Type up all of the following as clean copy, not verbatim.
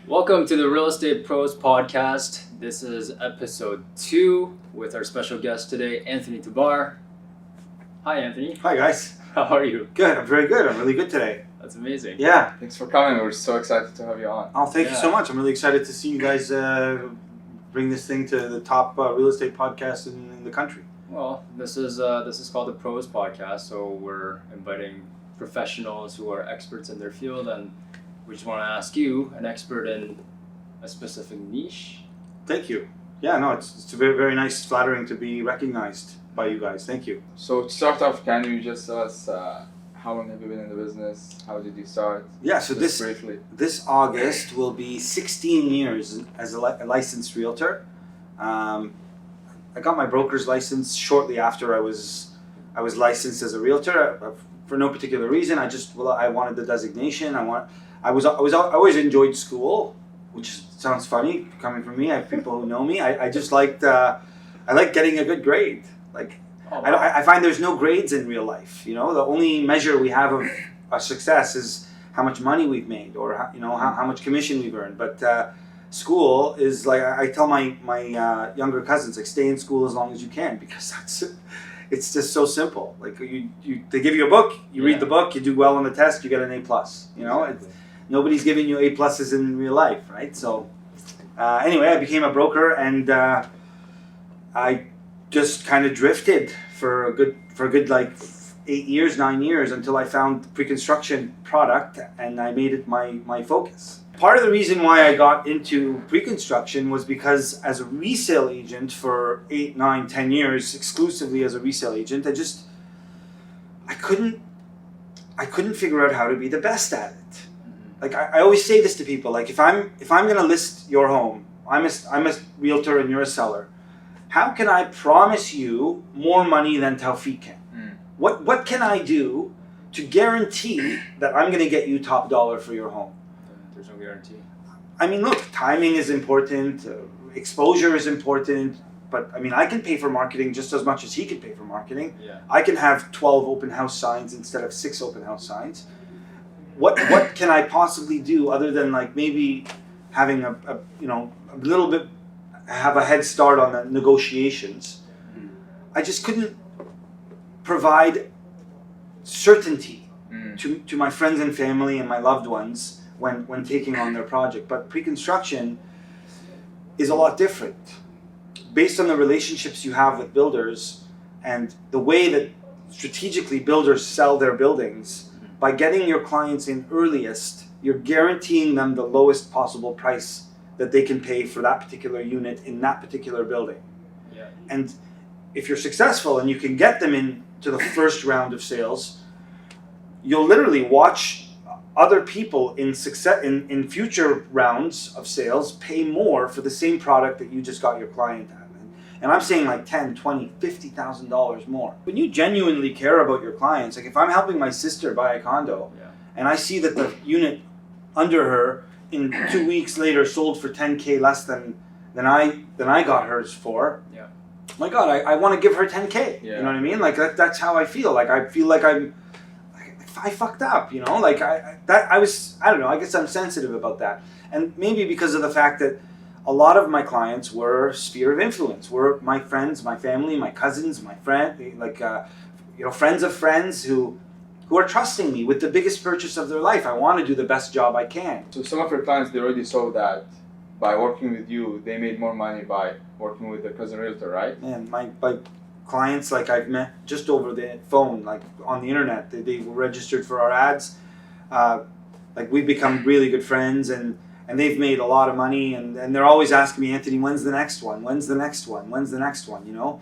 Welcome to the Real Estate Pros Podcast. This is episode 2 with our special guest today, Anthony Tabar. Hi, Anthony. Hi, guys. How are you? Good. I'm very good. I'm really good today. That's amazing. Yeah. Thanks for coming. We're so excited to have you on. Oh, thank you so much. I'm really excited to see you guys bring this thing to the top real estate podcast in the country. Well, this is called the Pros Podcast, so we're inviting professionals who are experts in their field, and we just want to ask you, an expert in a specific niche. Thank you. Yeah, no, it's very, very nice, flattering to be recognized by you guys. Thank you. So to start off, can you just tell us how long have you been in the business? How did you start? Yeah, so just briefly. This August will be 16 years as a licensed realtor. I got my broker's license shortly after I was licensed as a realtor for no particular reason. I wanted the designation. I always enjoyed school, which sounds funny coming from me. I have people who know me. I just liked I like getting a good grade. I find there's no grades in real life. You know, the only measure we have of our success is how much money we've made or how much commission we've earned. But school is like, I tell my younger cousins, like, stay in school as long as you can, because it's just so simple. Like they give you a book, you read the book, you do well on the test, you get an A+. You know, Exactly. Nobody's giving you A+s in real life, right? So anyway, I became a broker, and I just kind of drifted for a good like 9 years until I found the pre-construction product, and I made it my focus. Part of the reason why I got into pre-construction was because as a resale agent for 8, 9, 10 years, exclusively as a resale agent, I couldn't figure out how to be the best at it. Like I always say this to people, like if I'm gonna list your home, I'm a realtor and you're a seller. How can I promise you more money than Taufik can? What can I do to guarantee that I'm gonna get you top dollar for your home? There's no guarantee. I mean, look, timing is important, exposure is important, but I mean, I can pay for marketing just as much as he can pay for marketing. Yeah. I can have 12 open house signs instead of 6 open house signs. What can I possibly do other than like maybe having a little bit, have a head start on the negotiations? I just couldn't provide certainty to my friends and family and my loved ones when taking on their project. But pre-construction is a lot different. Based on the relationships you have with builders and the way that strategically builders sell their buildings, by getting your clients in earliest, you're guaranteeing them the lowest possible price that they can pay for that particular unit in that particular building. Yeah. And if you're successful and you can get them into the first round of sales, you'll literally watch other people in future rounds of sales pay more for the same product that you just got your client at. And I'm saying like $10,000, $20,000, $50,000 more. When you genuinely care about your clients, like if I'm helping my sister buy a condo, and I see that the unit under her in 2 weeks later sold for $10K less than I got hers for. Yeah. My God, I want to give her $10K. Yeah. You know what I mean? Like that's how I feel. Like I feel like I fucked up. You know, like I don't know. I guess I'm sensitive about that, and maybe because of the fact that a lot of my clients were sphere of influence, were my friends, my family, my cousins, my friend, friends of friends who are trusting me with the biggest purchase of their life. I want to do the best job I can. So some of your clients, they already saw that by working with you, they made more money by working with their cousin realtor, right? And my clients, like I've met just over the phone, like on the internet, they were registered for our ads. Like we've become really good friends, and they've made a lot of money, and they're always asking me, Anthony, when's the next one? When's the next one? When's the next one? You know?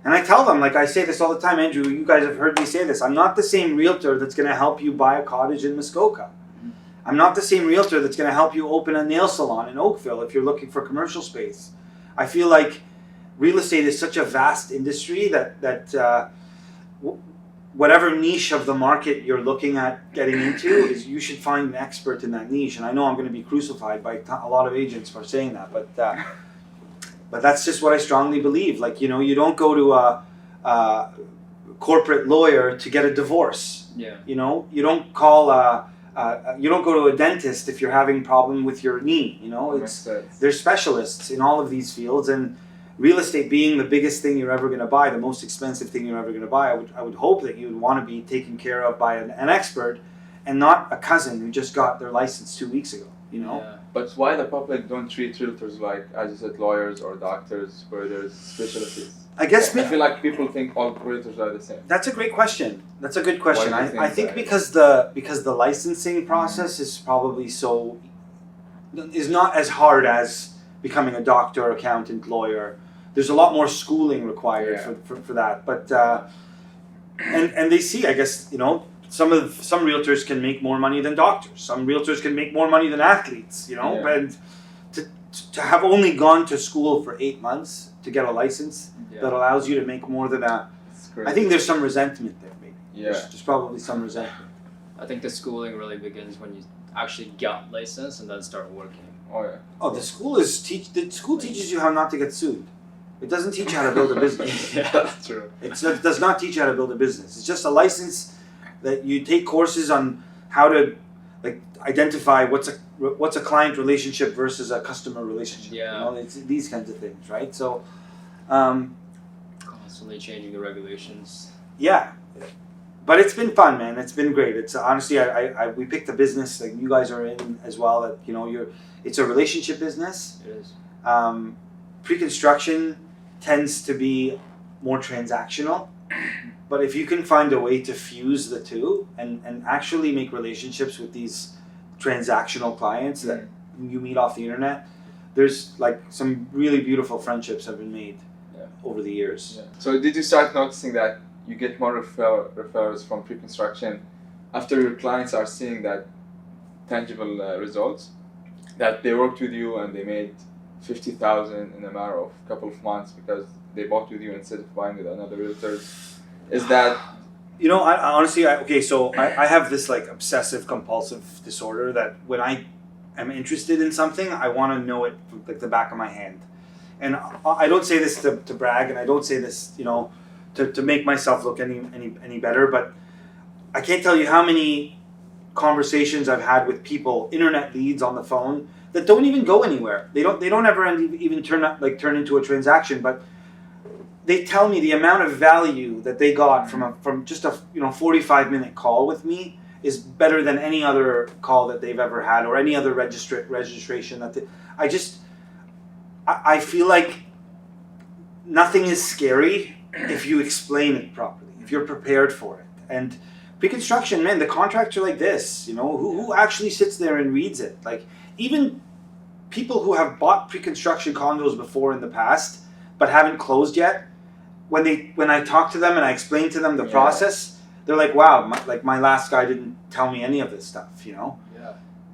And I tell them, like I say this all the time, Andrew, you guys have heard me say this, I'm not the same realtor that's going to help you buy a cottage in Muskoka. I'm not the same realtor that's going to help you open a nail salon in Oakville if you're looking for commercial space. I feel like real estate is such a vast industry that whatever niche of the market you're looking at getting into, is you should find an expert in that niche. And I know I'm going to be crucified by a lot of agents for saying that, but that's just what I strongly believe. Like, you know, you don't go to a corporate lawyer to get a divorce. Yeah. You know, you don't call a You don't go to a dentist if you're having problem with your knee. You know, Makes sense. there's specialists in all of these fields, and real estate being the biggest thing you're ever going to buy, the most expensive thing you're ever going to buy, I would hope that you would want to be taken care of by an expert, and not a cousin who just got their license 2 weeks ago. You know. Yeah. But why the public don't treat realtors like, as you said, lawyers or doctors, where there's specialties? I guess I feel like people think all realtors are the same. that's a great question. That's a good question. Why do you I think think that? because the licensing process is probably is not as hard as becoming a doctor, accountant, lawyer. There's a lot more schooling required Yeah. for that. But and they see, I guess, you know, some realtors can make more money than doctors. Some realtors can make more money than athletes. You know, Yeah. and to have only gone to school for 8 months to get a license that allows you to make more than It's crazy. I think there's some resentment there, maybe. Yeah. There's probably some resentment. I think the schooling really begins when you actually get licensed and then start working. Oh yeah. Oh, the school teaches you how not to get sued. It doesn't teach you how to build a business. Yeah. That's true. It does not teach you how to build a business. It's just a license that you take courses on how to identify what's a client relationship versus a customer relationship. Yeah. You know, it's these kinds of things, right? So, Constantly changing the regulations. yeah. But it's been fun, man. It's been great. It's honestly, we picked a business like you guys are in as well. That it's a relationship business. It is. Pre-construction tends to be more transactional, but if you can find a way to fuse the two and actually make relationships with these transactional clients that you meet off the internet, there's like some really beautiful friendships have been made over the years. Yeah. So did you start noticing that you get more referrals from pre-construction after your clients are seeing that tangible results, that they worked with you and they made 50,000 in a matter of a couple of months because they bought with you instead of buying with another realtor? Is that... I honestly, I have this like obsessive compulsive disorder that when I am interested in something, I want to know it from like the back of my hand. And I don't say this to brag, and I don't say this, to make myself look any better, but I can't tell you how many conversations I've had with people, internet leads on the phone, that don't even go anywhere. They don't ever even turn into a transaction, but they tell me the amount of value that they got from just a 45-minute call with me is better than any other call that they've ever had or any other registration that I feel like nothing is scary if you explain it properly, if you're prepared for it. And pre-construction, man, the contracts are like this, who actually sits there and reads it? Like, even people who have bought pre-construction condos before in the past but haven't closed yet, when I talk to them and I explain to them the process, they're like, wow, my last guy didn't tell me any of this stuff, Yeah.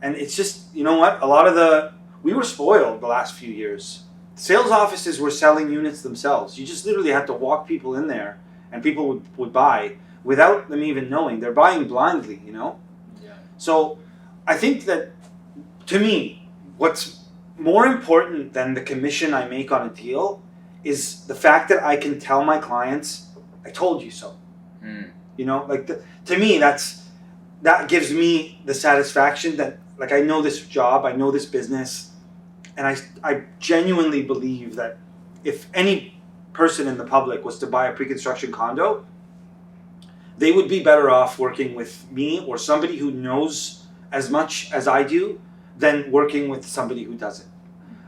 And it's just, you know what, we were spoiled the last few years. Sales offices were selling units themselves. You just literally had to walk people in there and people would buy without them even knowing. They're buying blindly, Yeah. So I think that, to me, what's more important than the commission I make on a deal is the fact that I can tell my clients, I told you so. To me, that gives me the satisfaction that, like, I know this job, I know this business, and I genuinely believe that if any person in the public was to buy a pre-construction condo, they would be better off working with me or somebody who knows as much as I do than working with somebody who doesn't.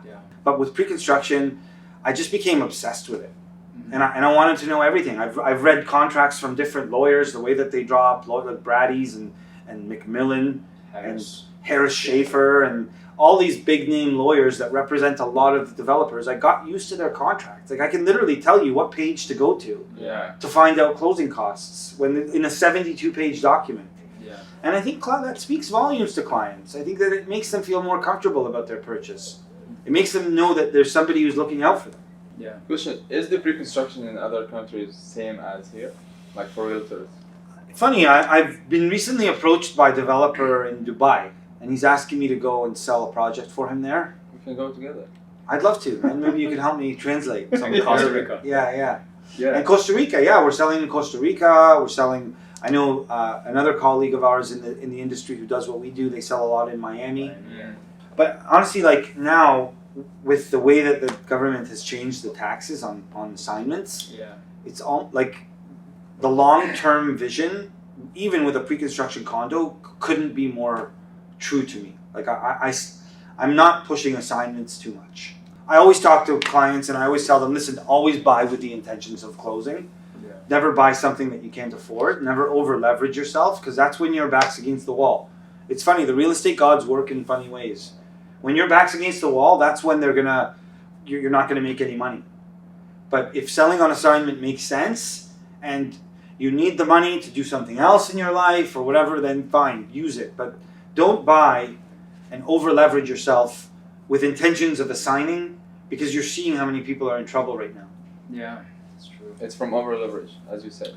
Yeah. But with pre-construction, I just became obsessed with it. Mm-hmm. And I wanted to know everything. I've read contracts from different lawyers, the way that they draw up, like Brady's and McMillan and Harris Schaefer and all these big name lawyers that represent a lot of the developers. I got used to their contracts. Like, I can literally tell you what page to go to find out closing costs in a 72-page document. Yeah. And I think that speaks volumes to clients. I think that it makes them feel more comfortable about their purchase. It makes them know that there's somebody who's looking out for them. Yeah. Question, is the pre-construction in other countries same as here? Like for realtors? Funny, I've been recently approached by a developer in Dubai, and he's asking me to go and sell a project for him there. We can go together. I'd love to, and maybe you can help me translate some of the Costa Rica. Yeah. Yeah. And Costa Rica, we're selling in Costa Rica. We're selling I know another colleague of ours in the industry who does what we do. They sell a lot in Miami. Yeah. But honestly, like now, with the way that the government has changed the taxes on assignments, Yeah. it's all like the long-term vision, even with a pre-construction condo, couldn't be more true to me. Like I'm not pushing assignments too much. I always talk to clients and I always tell them, listen, always buy with the intentions of closing. Yeah. Never buy something that you can't afford. Never over leverage yourself, because that's when your back's against the wall. It's funny, the real estate gods work in funny ways. When your back's against the wall, that's when you're not gonna make any money. But if selling on assignment makes sense and you need the money to do something else in your life or whatever, then fine, use it. But don't buy and over leverage yourself with intentions of assigning, because you're seeing how many people are in trouble right now. Yeah, that's true. It's from over leverage, as you said.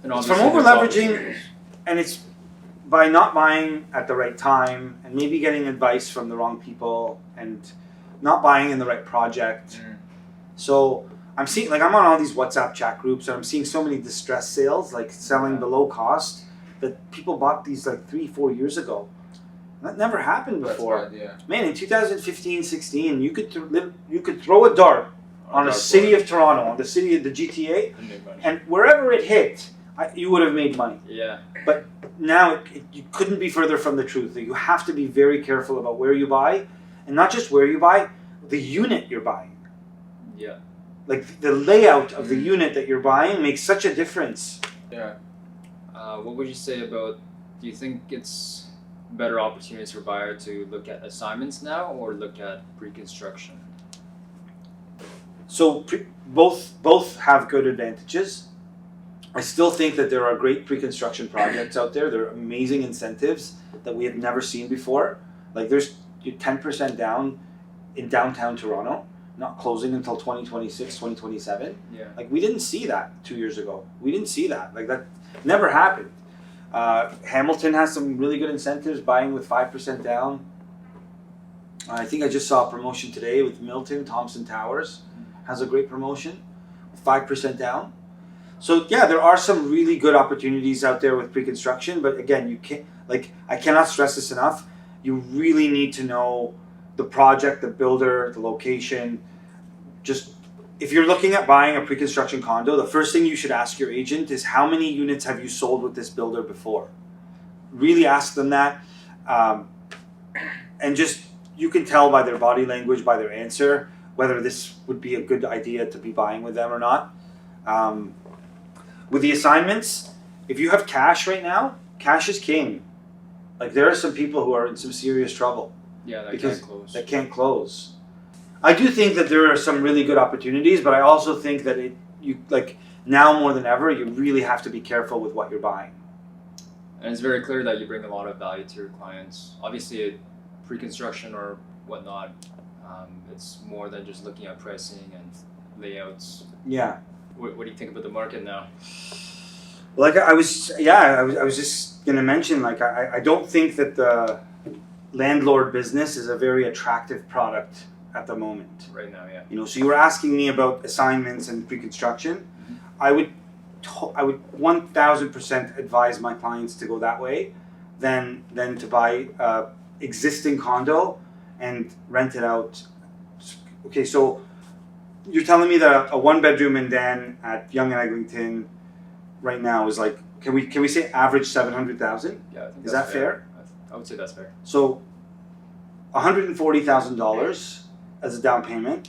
And It's from obviously over there's leveraging, opportunities. and it's by not buying at the right time and maybe getting advice from the wrong people and not buying in the right project. So I'm seeing, like, I'm on all these WhatsApp chat groups and I'm seeing so many distress sales, like selling below cost, that people bought these like 3-4 years ago. That never happened before. That's bad, yeah. Man, in 2015-16, you could throw a dart on the city of Toronto, on the city of the GTA, And make money. and wherever it hit, you would have made money. Yeah. Now you couldn't be further from the truth. You have to be very careful about where you buy, and not just where you buy, the unit you're buying. Yeah. Like the layout of the unit that you're buying makes such a difference. Yeah. What would you say about? Do you think it's better opportunities for buyer to look at assignments now or look at pre-construction? So both have good advantages. I still think that there are great pre-construction projects out there. There are amazing incentives that we have never seen before. Like there's 10% down in downtown Toronto, not closing until 2026, 2027. Yeah. Like we didn't see that 2 years ago. We didn't see that. Like that never happened. Hamilton has some really good incentives, buying with 5% down. I think I just saw a promotion today with Milton. Thompson Towers has a great promotion, 5% down. So yeah, there are some really good opportunities out there with pre-construction, but again, you can't, like, I cannot stress this enough. You really need to know the project, the builder, the location. Just if you're looking at buying a pre-construction condo, the first thing you should ask your agent is, how many units have you sold with this builder before? Really ask them that, and just, you can tell by their body language, by their answer, whether this would be a good idea to be buying with them or not. With the assignments, if you have cash right now, cash is king. Like there are some people who are in some serious trouble Yeah, that because can't close. that can't close. I do think that there are some really good opportunities, but I also think that now more than ever, you really have to be careful with what you're buying. And it's very clear that you bring a lot of value to your clients. Obviously, pre-construction or whatnot, it's more than just looking at pricing and layouts. Yeah. What do you think about the market now? Like I was just gonna mention, like I don't think that the landlord business is a very attractive product at the moment. Right now, yeah. You know, so you were asking me about assignments and pre-construction. I would 1000% advise my clients to go that way, than to buy existing condo and rent it out. Okay, so you're telling me that a one bedroom in Dan at Yonge and Eglinton right now is like, can we say average 700,000? Yeah, I think Is that's that fair? I would say that's fair. So $140,000 as a down payment,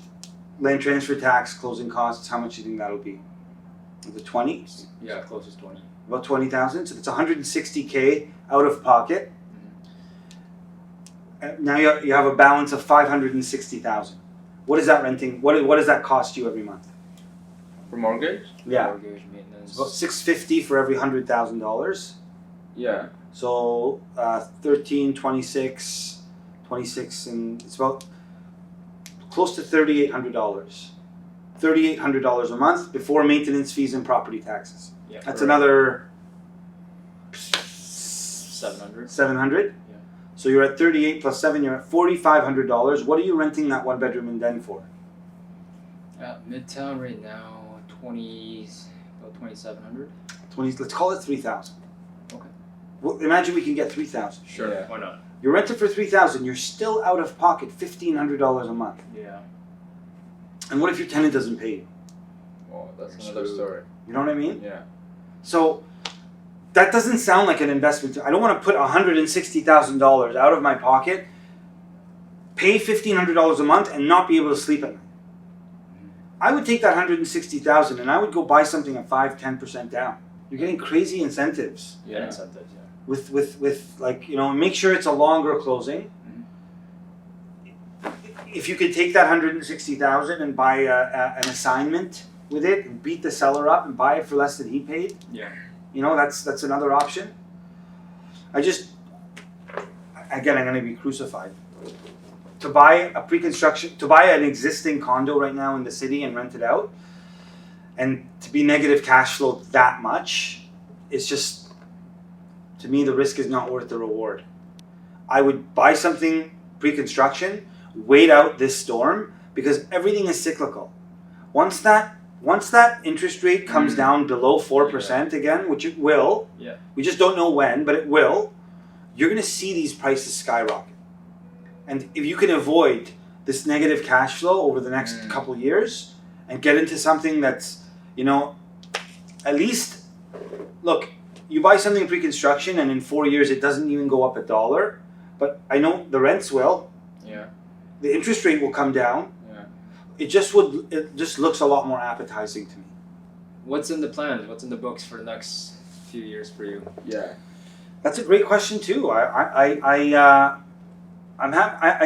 land transfer tax, closing costs, how much do you think that'll be? The 20? Yeah, closest 20. About 20,000. So that's 160K out of pocket. Now you have a balance of 560,000. What is that renting? What does that cost you every month? For mortgage? Yeah, Mortgage, maintenance. it's about $650 for every $100,000. Yeah. So 13, 26, and it's about close to $3,800. $3,800 a month before maintenance fees and property taxes. Yeah, That's correct. another 700. 700. Yeah. So you're at 38 plus 7. You're at $4,500. What are you renting that one bedroom in Den for? Midtown right now, about 2,700. 20. Let's call it 3,000. Well, imagine we can get 3,000. Sure. Yeah. Why not? You rent it for 3,000. You're still out of pocket $1,500 a month. Yeah. And what if your tenant doesn't pay you? Oh, that's That's another true. story. You know what I mean? Yeah. So that doesn't sound like an investment. I don't want to put $160,000 out of my pocket, pay $1,500 a month, and not be able to sleep at night. I would take that $160,000 and I would go buy something at 5-10% down. You're getting crazy incentives Yeah. Yeah. Incentives. Yeah. with like, you know, make sure it's a longer closing. If you could take that $160,000 and buy an assignment with it and beat the seller up and buy it for less than he paid, Yeah. you know, that's another option. Again, I'm going to be crucified. To buy to buy an existing condo right now in the city and rent it out, and to be negative cash flow that much, it's just, to me, the risk is not worth the reward. I would buy something pre-construction, wait out this storm, because everything is cyclical. Once that interest rate comes down below 4% again, which it will, Yeah. we just don't know when, but it will, you're going to see these prices skyrocket. And if you can avoid this negative cash flow over the next couple of years and get into something that's, you know, at least, look, you buy something pre-construction and in 4 years it doesn't even go up $1, but I know the rents will, Yeah. the interest rate will come down. Yeah. It just looks a lot more appetizing to me. What's in the plans? What's in the books for the next few years for you? Yeah. That's a great question too. I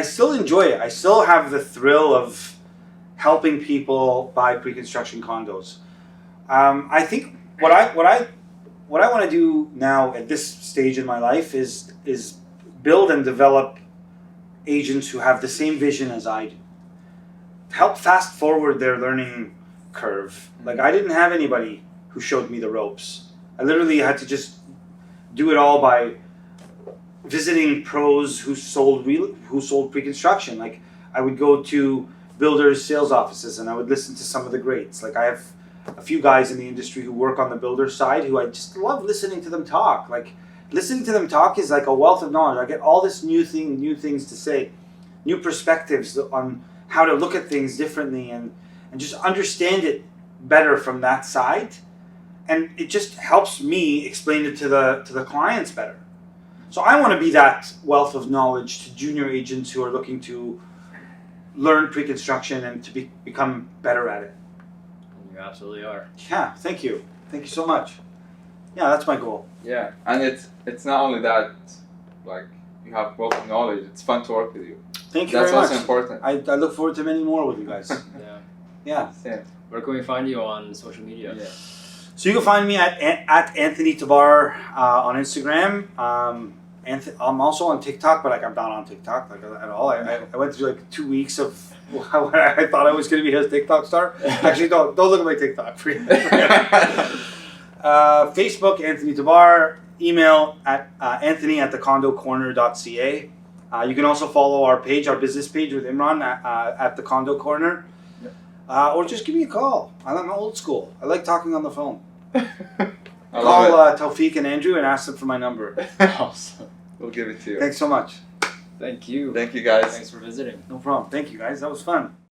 still enjoy it. I still have the thrill of helping people buy pre-construction condos. I think what I want to do now at this stage in my life is build and develop agents who have the same vision as I do. Help fast forward their learning curve. Like, I didn't have anybody who showed me the ropes. I literally had to just do it all by visiting pros who sold pre-construction. Like, I would go to builders' sales offices and I would listen to some of the greats. Like, I have a few guys in the industry who work on the builder side who I just love listening to them talk. Like, listening to them talk is like a wealth of knowledge. I get all this new things to say, new perspectives on how to look at things differently and just understand it better from that side. And it just helps me explain it to the clients better. So I want to be that wealth of knowledge to junior agents who are looking to learn pre-construction and to become better at it. You absolutely are. Yeah, thank you. Thank you so much. Yeah, that's my goal. Yeah. And it's not only that, like, you have wealth of knowledge, it's fun to work with you. Thank you That's very also much. important. I look forward to many more with you guys. Yeah. Yeah. Same. Where can we find you on social media? Yeah. So you can find me at Anthony Tabar on Instagram. I'm also on TikTok, but like, I'm not on TikTok like at all. I went through like 2 weeks of what I thought I was going to be his TikTok star. Actually, don't look at my TikTok. Facebook, Anthony Tabar. Email at anthony@thecondocorner.ca. You can also follow our page, our business page with Imran at the Condo Corner. Or just give me a call. I'm old school. I like talking on the phone. Call Tawfiq and Andrew and ask them for my number. Awesome. We'll give it to you. Thanks so much. Thank you. Thank you, guys. Thanks for visiting. No problem. Thank you guys. That was fun.